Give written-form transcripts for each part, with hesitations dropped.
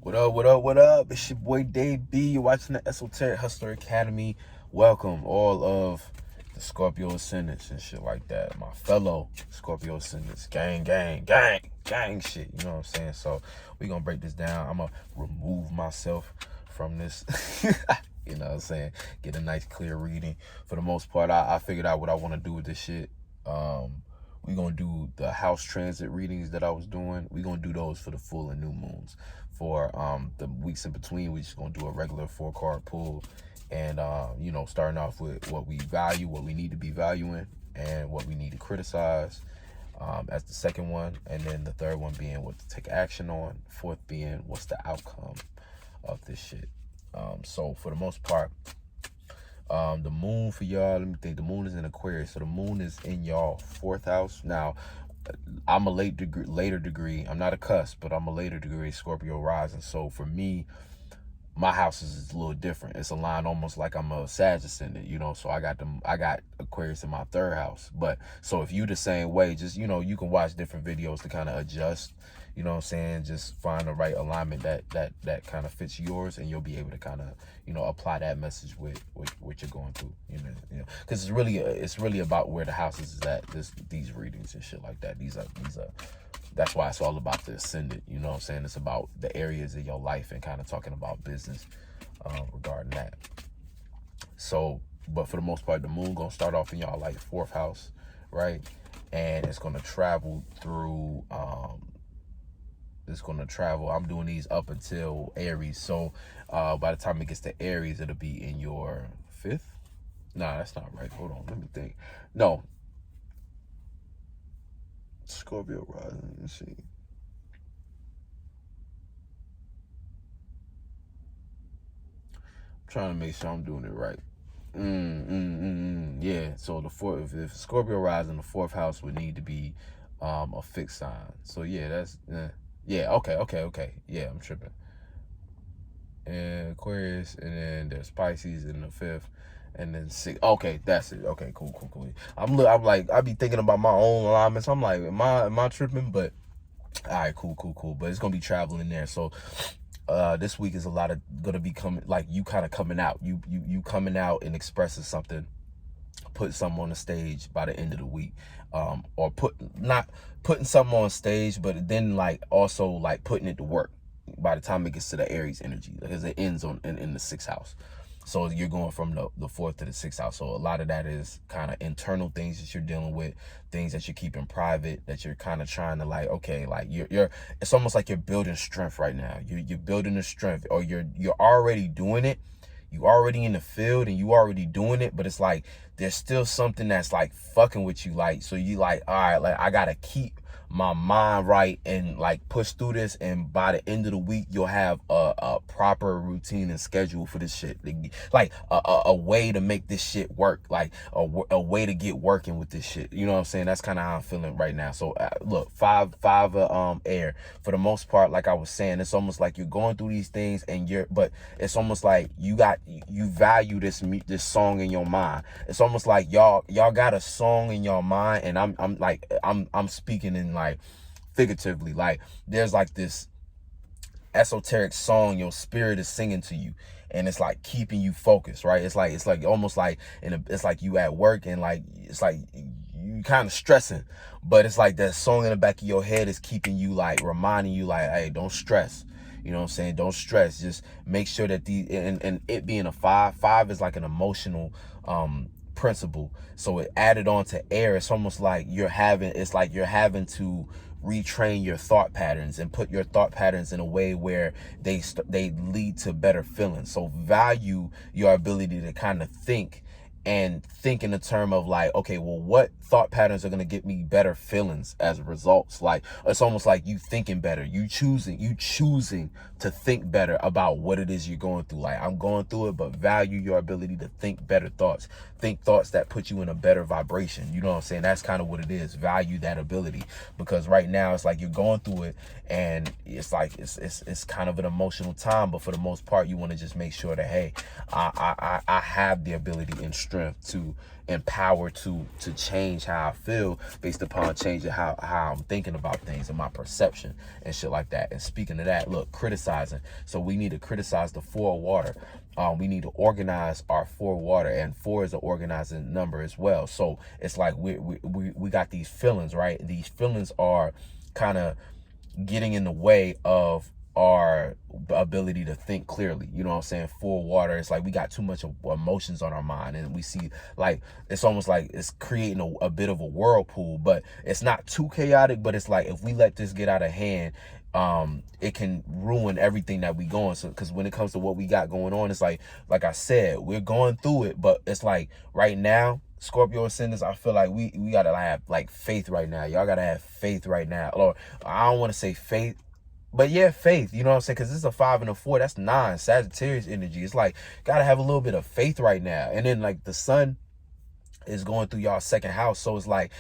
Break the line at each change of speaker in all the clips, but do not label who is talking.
What up, what up, what up? It's your boy Dave B. You're watching the Esoteric Hustler Academy. Welcome all of the Scorpio Ascendants and shit like that. My fellow Scorpio Ascendants. Gang shit. You know what I'm saying? So we gonna break this down. I'm gonna remove myself from this. You know what I'm saying? Get a nice clear reading. For the most part, I figured out what I want to do with this shit. We're going to do the house transit readings that I was doing. We're going to do those for the full and new moons. For the weeks in between, we're just going to do a regular 4-card pull. And, you know, starting off with what we value, what we need to be valuing, and what we need to criticize as the second one. And then the third one being what to take action on. Fourth being what's the outcome of this shit. So for the most part, the moon for y'all, let me think, the moon is in Aquarius, so the moon is in y'all 4th house. Now I'm a later degree, I'm not a cusp, but I'm a later degree Scorpio rising. So for me, my house is a little different. It's aligned almost like I'm a Sag ascendant, you know. So I got Aquarius in my 3rd house. But so if you the same way, just, you know, you can watch different videos to kind of adjust, you know what I'm saying, just find the right alignment that kind of fits yours, and you'll be able to kind of, you know, apply that message with what you're going through, you know, because it's really about where the houses is at, these readings and shit like that. These are that's why it's all about the ascendant, you know what I'm saying? It's about the areas of your life and kind of talking about business regarding that. So, but for the most part, the moon gonna start off in y'all like 4th house, right? And it's gonna travel through I'm doing these up until Aries. So by the time it gets to Aries, it'll be in your 5th. Nah, that's not right. Hold on, let me think. No, Scorpio rising. Let's see. I'm trying to make sure I'm doing it right. Yeah. So the 4th, if Scorpio rising, the 4th house would need to be a fixed sign. So yeah, that's yeah. Okay. Yeah, I'm tripping. And Aquarius, and then there's Pisces in the 5th. And then 6. Okay, that's it. Okay, cool. I'm like, I be thinking about my own alignments. I'm like, am I tripping? But all right, cool. But it's gonna be traveling there. So this week is a lot of gonna be coming, like you kind of coming out. You coming out and expressing something, put something on the stage by the end of the week. Or not putting something on stage, but then like also like putting it to work by the time it gets to the Aries energy, because it ends in the 6th house. So you're going from the 4th to the 6th house. So a lot of that is kind of internal things that you're dealing with, things that you're keeping private, that you're kind of trying to like, okay, like you're it's almost like you're building strength right now. You're building the strength, or you're already doing it. You already in the field and you already doing it, but it's like there's still something that's like fucking with you. Like, so you like, all right, like I gotta keep my mind right and like push through this, and by the end of the week you'll have a proper routine and schedule for this shit, like a way to make this shit work, like a way to get working with this shit, you know what I'm saying? That's kind of how I'm feeling right now. So look, five air for the most part. Like I was saying, it's almost like you're going through these things but it's almost like you value this song in your mind. It's almost like y'all got a song in your mind, and I'm speaking in like figuratively, like there's like this esoteric song your spirit is singing to you, and it's like keeping you focused, right? It's like almost like it's like you at work, and like it's like you kind of stressing, but it's like that song in the back of your head is keeping you, like reminding you like, hey, don't stress. You know what I'm saying? Don't stress. Just make sure that and it being a 5 is like an emotional principle. So it added on to air. It's almost like you're having to retrain your thought patterns and put your thought patterns in a way where they lead to better feelings. So value your ability to kind of think in the term of like, okay, well, what thought patterns are going to get me better feelings as results? Like, it's almost like you thinking better, you choosing to think better about what it is you're going through. Like, I'm going through it, but value your ability to think better thoughts, think thoughts that put you in a better vibration. You know what I'm saying? That's kind of what it is. Value that ability, because right now it's like you're going through it, and it's like it's kind of an emotional time, but for the most part you want to just make sure that, hey, I have the ability and strength to empower to change how I feel based upon changing how I'm thinking about things and my perception and shit like that. And speaking of that, look, criticizing. So we need to criticize the 4 of water. We need to organize our 4 water, and 4 is an organizing number as well. So it's like we got these feelings, right? These feelings are kind of getting in the way of our ability to think clearly. You know what I'm saying? 4 water, it's like we got too much emotions on our mind, and we see like it's almost like it's creating a bit of a whirlpool, but it's not too chaotic. But it's like if we let this get out of hand, it can ruin everything that we going. So because when it comes to what we got going on, it's like I said, we're going through it, but it's like right now, Scorpio ascendants, I feel like we gotta have like faith right now. Y'all gotta have faith right now. Or I don't want to say faith, but yeah, faith. You know what I'm saying? Because this is a 5 and a 4. That's 9 Sagittarius energy. It's like gotta have a little bit of faith right now. And then like the sun is going through y'all 2nd house, so it's like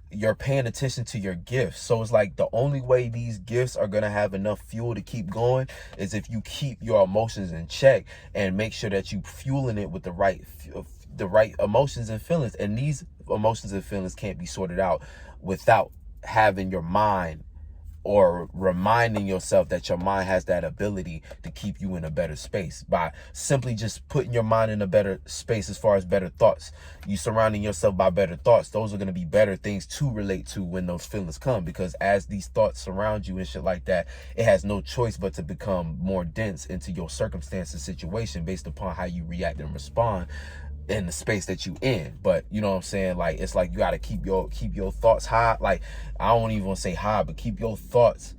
you're paying attention to your gifts. So it's like the only way these gifts are gonna have enough fuel to keep going is if you keep your emotions in check and make sure that you fueling it with the right emotions and feelings. And these emotions and feelings can't be sorted out without having your mind, or reminding yourself that your mind has that ability to keep you in a better space by simply just putting your mind in a better space. As far as better thoughts, you surrounding yourself by better thoughts, those are going to be better things to relate to when those feelings come, because as these thoughts surround you and shit like that, it has no choice but to become more dense into your circumstance and situation based upon how you react and respond in the space that you in. But you know what I'm saying, like it's like you got to keep your thoughts high. Like I don't even want to say high, but keep your thoughts,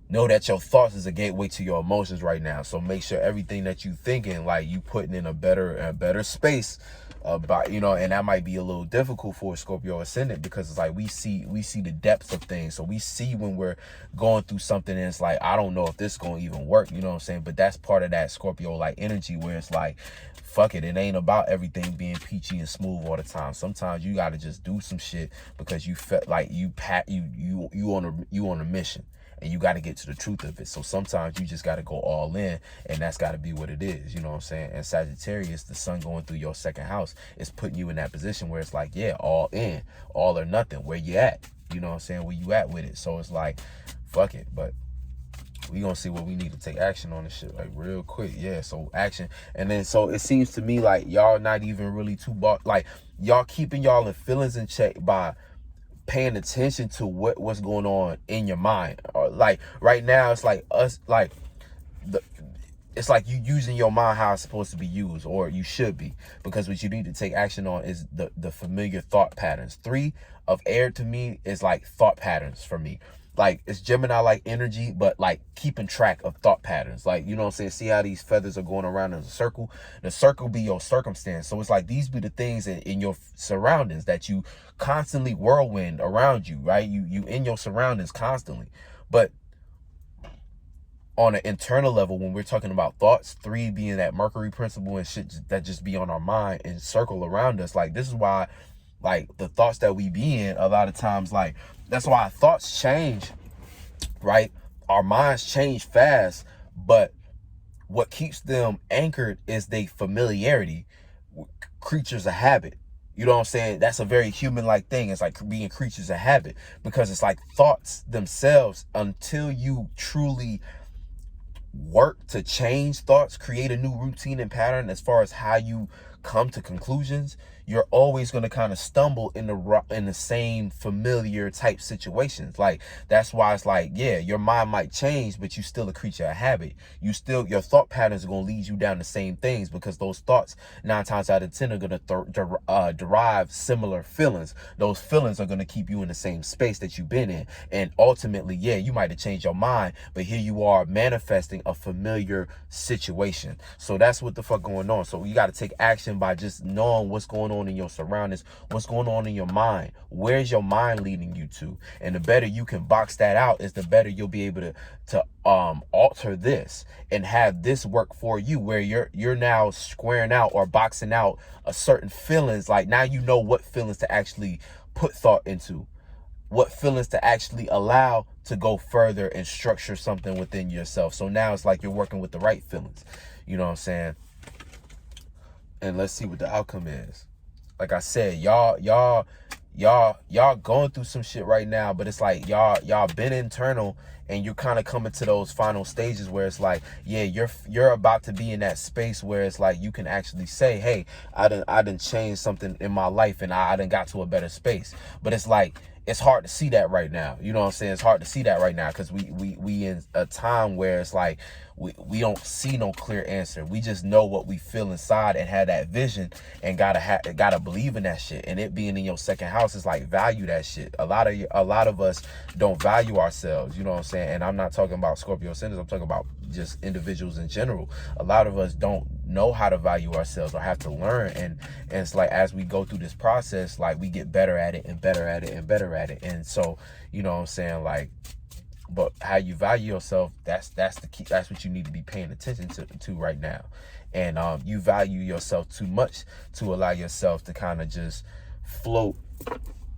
know that your thoughts is a gateway to your emotions right now. So make sure everything that you thinking, like you putting in a better space about, you know. And that might be a little difficult for a Scorpio ascendant, because it's like we see the depths of things. So we see when we're going through something and it's like, I don't know if this gonna even work, you know what I'm saying? But that's part of that Scorpio like energy, where it's like, fuck it, it ain't about everything being peachy and smooth all the time. Sometimes you got to just do some shit because you felt like you on a mission, and you got to get to the truth of it. So sometimes you just got to go all in, and that's got to be what it is. You know what I'm saying? And Sagittarius, the sun going through your 2nd house, is putting you in that position where it's like, yeah, all in, all or nothing. Where you at? You know what I'm saying? Where you at with it? So it's like, fuck it. But we gonna see what we need to take action on this shit like real quick. Yeah, so action. And then so it seems to me like y'all not even really too like y'all keeping y'all in feelings in check by paying attention to what's going on in your mind. Or like right now it's like us, like it's like you using your mind how it's supposed to be used, or you should be, because what you need to take action on is the familiar thought patterns. 3 of air to me is like thought patterns for me. Like it's Gemini like energy, but like keeping track of thought patterns. Like, you know what I'm saying? See how these feathers are going around in a circle? The circle be your circumstance. So it's like these be the things in your surroundings that you constantly whirlwind around you, right? You in your surroundings constantly. But on an internal level, when we're talking about thoughts, 3 being that Mercury principle and shit that just be on our mind and circle around us. Like this is why, like the thoughts that we be in a lot of times, like that's why our thoughts change, right? Our minds change fast, but what keeps them anchored is their familiarity. Creatures of habit. You know what I'm saying? That's a very human-like thing. It's like being creatures of habit, because it's like thoughts themselves, until you truly work to change thoughts, create a new routine and pattern as far as how you come to conclusions, you're always going to kind of stumble in the same familiar type situations. Like that's why it's like, yeah, your mind might change, but you still a creature of habit. Your thought patterns are going to lead you down the same things, because those thoughts 9 times out of 10 are going to derive similar feelings. Those feelings are going to keep you in the same space that you've been in, and ultimately, yeah, you might have changed your mind, but here you are manifesting a familiar situation. So that's what the fuck going on. So you got to take action by just knowing what's going on in your surroundings, what's going on in your mind. Where's your mind leading you to? And the better you can box that out, is the better you'll be able to alter this and have this work for you, where you're now squaring out or boxing out a certain feelings. Like now you know what feelings to actually put thought into, what feelings to actually allow to go further and structure something within yourself. So now it's like you're working with the right feelings. You know what I'm saying? and let's see what the outcome is. Like I said, y'all going through some shit right now, but it's like y'all been internal, and you're kind of coming to those final stages where it's like, yeah, you're about to be in that space where it's like you can actually say, hey, I done changed something in my life, and I done got to a better space. But it's like, it's hard to see that right now. You know what I'm saying? It's hard to see that right now because we in a time where it's like we don't see no clear answer. We just know what we feel inside and have that vision, and gotta believe in that shit. And it being in your second house is like, value that shit. A lot of us don't value ourselves. You know what I'm saying? And I'm not talking about Scorpio ascendants. I'm talking about just individuals in general. A lot of us don't know how to value ourselves or have to learn, and it's like, as we go through this process, like, we get better at it and better at it and better at it. And so, you know what I'm saying, like, but how you value yourself, that's the key. That's what you need to be paying attention to right now. And you value yourself too much to allow yourself to kind of just float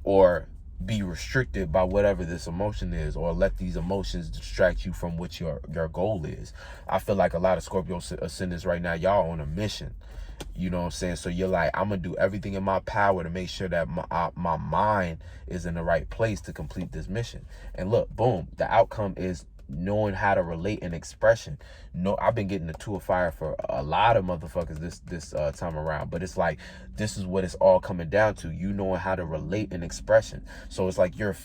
or be restricted by whatever this emotion is, or let these emotions distract you from what your goal is. I feel like a lot of Scorpio ascendants right now, y'all on a mission. You know what I'm saying? So you're like, I'm going to do everything in my power to make sure that my mind is in the right place to complete this mission. And look, boom, the outcome is knowing how to relate and expression. No, I've been getting the 2 of fire for a lot of motherfuckers this time around, but it's like, this is what it's all coming down to. You knowing how to relate and expression. So it's like you're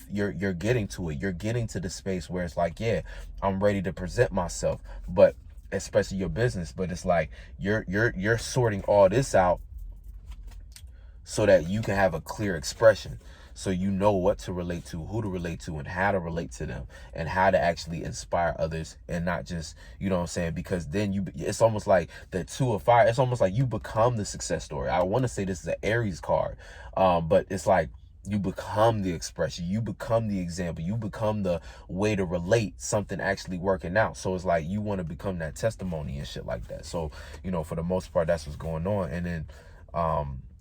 getting to it. You're getting to the space where it's like, yeah, I'm ready to present myself, but especially your business. But it's like you're sorting all this out so that you can have a clear expression, so you know what to relate to, who to relate to, and how to relate to them, and how to actually inspire others, and not just, you know what I'm saying, because then it's almost like the 2 of fire, it's almost like you become the success story. I want to say this is an Aries card, but it's like you become the expression, you become the example, you become the way to relate something actually working out. So it's like you want to become that testimony and shit like that. So, you know, for the most part, that's what's going on. And then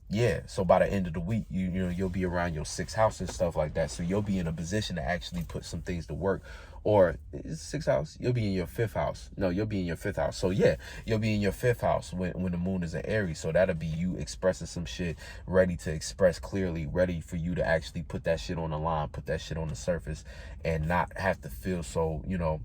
yeah, so by the end of the week, you know, you'll be around your 6th house and stuff like that. So you'll be in a position to actually put some things to work. Or is 6th house? You'll be in your 5th house. No, you'll be in your 5th house. So yeah, you'll be in your 5th house when the moon is in Aries. So that'll be you expressing some shit, ready to express clearly, ready for you to actually put that shit on the line, put that shit on the surface, and not have to feel so, you know,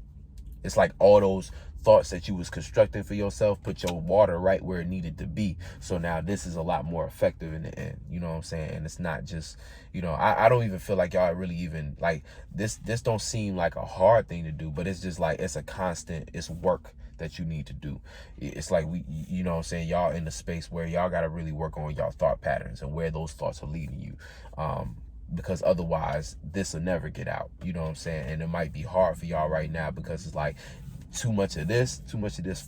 it's like all those thoughts that you was constructing for yourself, put your water right where it needed to be. So now this is a lot more effective in the end. You know what I'm saying? And it's not just, you know, I don't even feel like y'all really even like this don't seem like a hard thing to do, but it's just like, it's a constant, it's work that you need to do. It's like, you know what I'm saying, y'all in the space where y'all got to really work on y'all thought patterns and where those thoughts are leading you. Because otherwise this will never get out, you know what I'm saying? And it might be hard for y'all right now, because it's like too much of this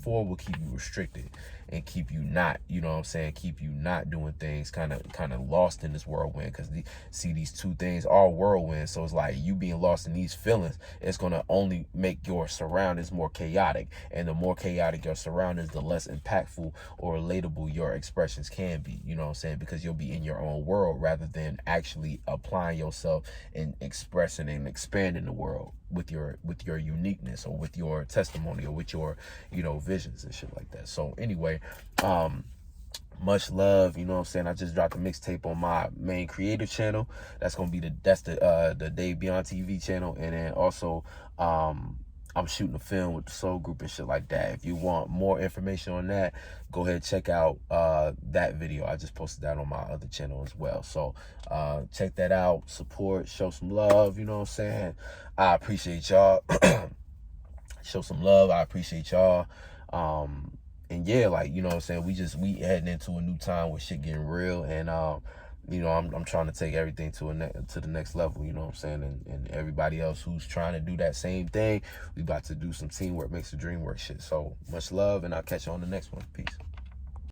forward will keep you restricted and keep you not, you know what I'm saying, keep you not doing things, kind of lost in this whirlwind. Because see, these 2 things are whirlwinds. So it's like you being lost in these feelings, it's going to only make your surroundings more chaotic, and the more chaotic your surroundings, the less impactful or relatable your expressions can be, you know what I'm saying, because you'll be in your own world rather than actually applying yourself and expressing and expanding the world with your uniqueness, or with your testimony, or with your, you know, visions and shit like that. So anyway, much love, you know what I'm saying. I just dropped a mixtape on my main creative channel. That's gonna be the Dave Beyond TV channel. And then also I'm shooting a film with the Soul Group and shit like that. If you want more information on that, go ahead and check out that video. I just posted that on my other channel as well. So check that out, support, show some love, you know what I'm saying. I appreciate y'all. Show some love. I appreciate y'all. And yeah, like, you know what I'm saying, we heading into a new time where shit getting real. And you know, I'm trying to take everything to the next level, you know what I'm saying. And everybody else who's trying to do that same thing, we about to do some teamwork makes the dream work shit. So much love, and I'll catch you on the next one. Peace.